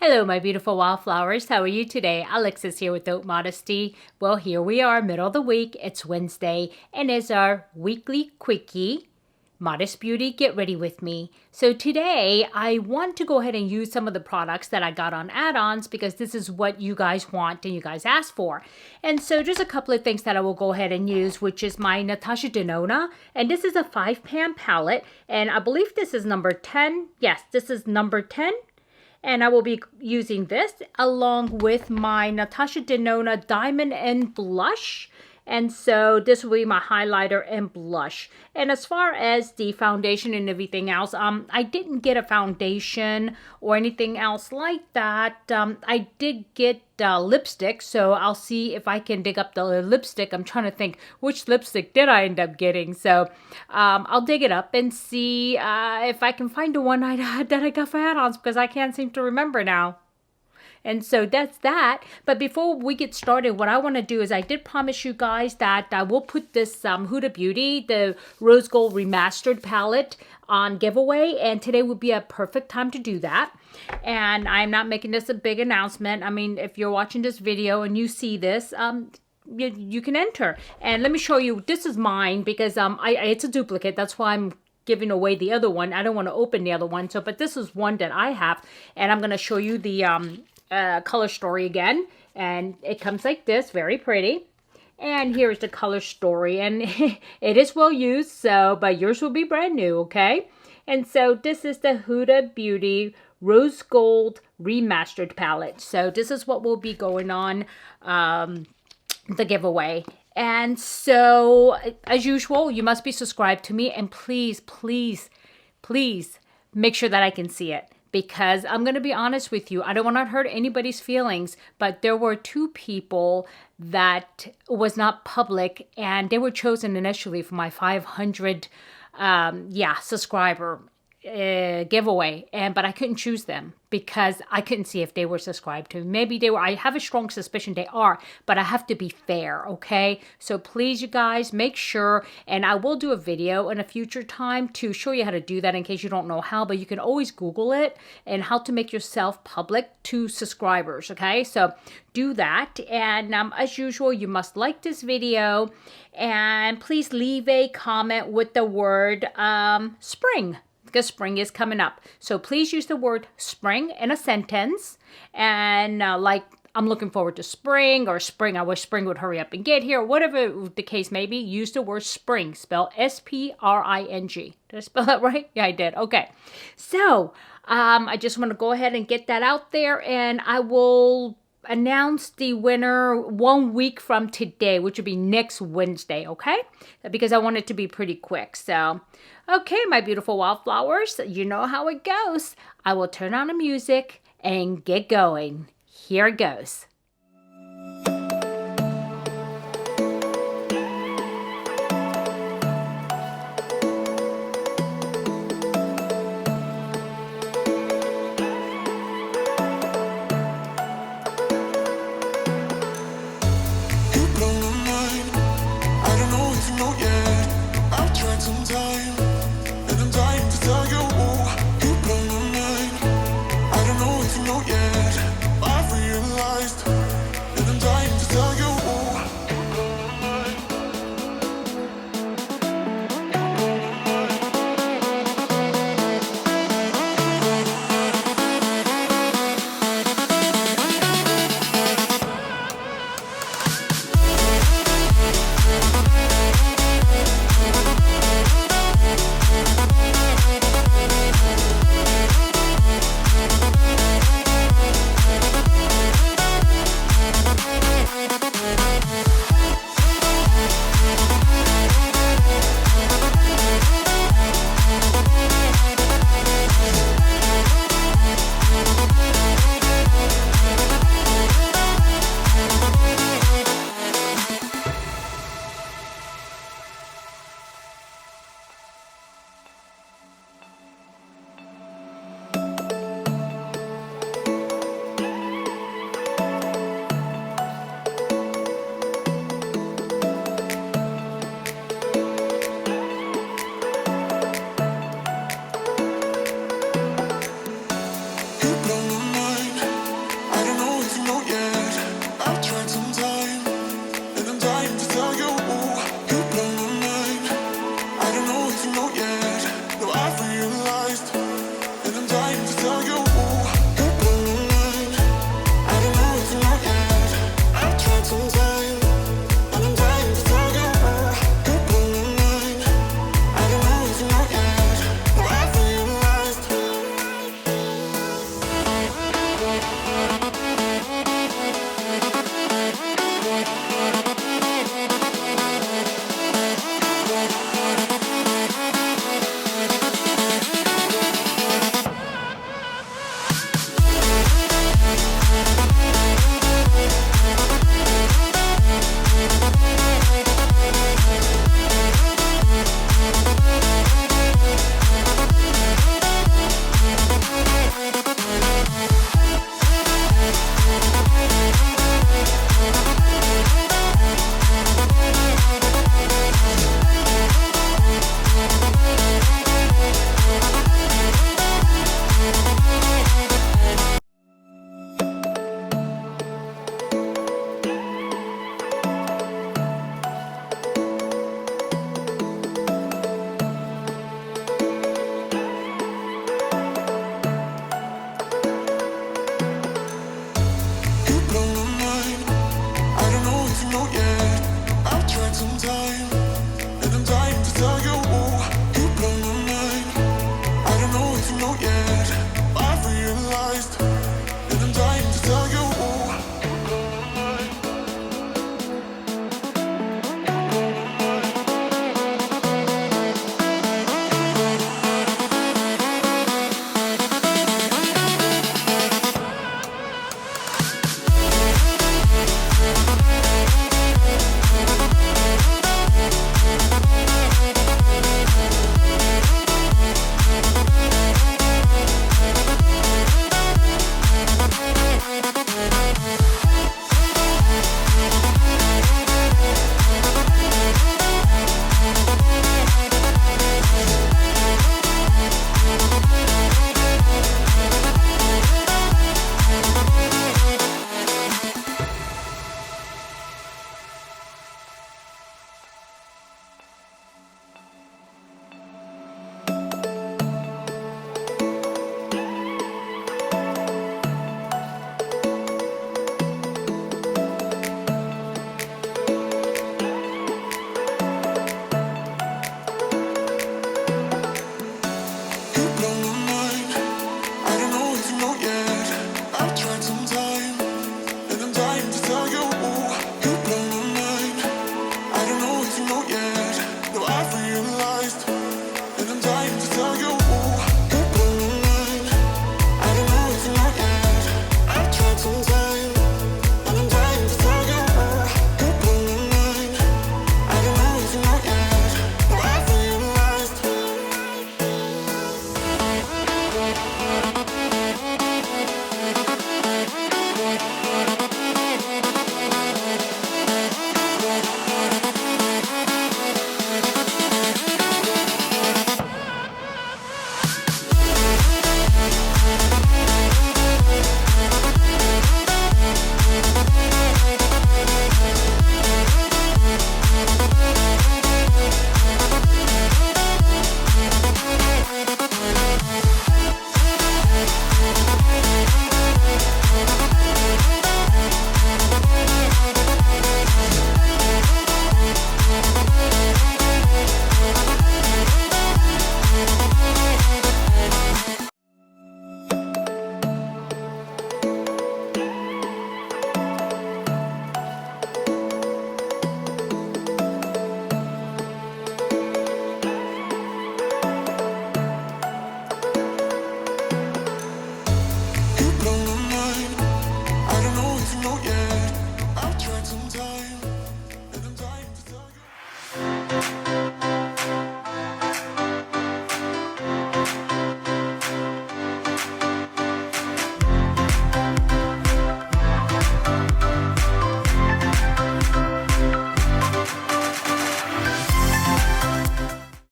Hello, my beautiful wildflowers. How are you today? Alexis here with Modesty. Well, here we are, middle of the week. It's Wednesday, and it's our weekly quickie. Modest Beauty, get ready with me. So today, I want to go ahead and use some of the products that I got on add-ons because this is what you guys want and you guys asked for. And so there's a couple of things that I will go ahead and use, which is my Natasha Denona. And this is a 5-pan palette. And I believe this is number 10. Yes, this is number 10. And I will be using this along with my Natasha Denona Diamond and Blush. And so this will be my highlighter and blush. And as far as the foundation and everything else, I didn't get a foundation or anything else like that. I did get lipstick, so I'll see if I can dig up the lipstick. I'm trying to think which lipstick did I end up getting. So I'll dig it up and see if I can find the one that I got for add-ons because I can't seem to remember now. And so that's that. But before we get started, what I want to do is I did promise you guys that I will put this Huda Beauty, the Rose Gold Remastered palette on giveaway. And today would be a perfect time to do that. And I'm not making this a big announcement. I mean, if you're watching this video and you see this, you can enter. And let me show you. This is mine because it's a duplicate. That's why I'm giving away the other one. I don't want to open the other one. So, but this is one that I have. And I'm going to show you the color story again, and it comes like this, very pretty. And here's the color story, and it is well used, so but yours will be brand new, okay? And so this is the Huda Beauty Rose Gold Remastered palette. So this is what will be going on the giveaway. And so as usual, you must be subscribed to me, and please make sure that I can see it. Because I'm going to be honest with you, I don't want to hurt anybody's feelings, but there were 2 people that was not public, and they were chosen initially for my 500 subscriber giveaway, but I couldn't choose them because I couldn't see if they were subscribed to. Maybe they were. I have a strong suspicion they are, but I have to be fair, okay? So please, you guys, make sure, and I will do a video in a future time to show you how to do that in case you don't know how, but you can always Google it and how to make yourself public to subscribers, okay? So do that, and as usual, you must like this video, and please leave a comment with the word spring, because spring is coming up. So please use the word spring in a sentence. And like, I'm looking forward to spring, or spring, I wish spring would hurry up and get here. Whatever the case may be, use the word spring. Spell S-P-R-I-N-G. Did I spell that right? Yeah, I did. Okay. So I just want to go ahead and get that out there. And I will announce the winner 1 week from today, which will be next Wednesday, okay? Because I want it to be pretty quick. So, okay, my beautiful wildflowers, you know how it goes. I will turn on the music and get going. Here it goes. know you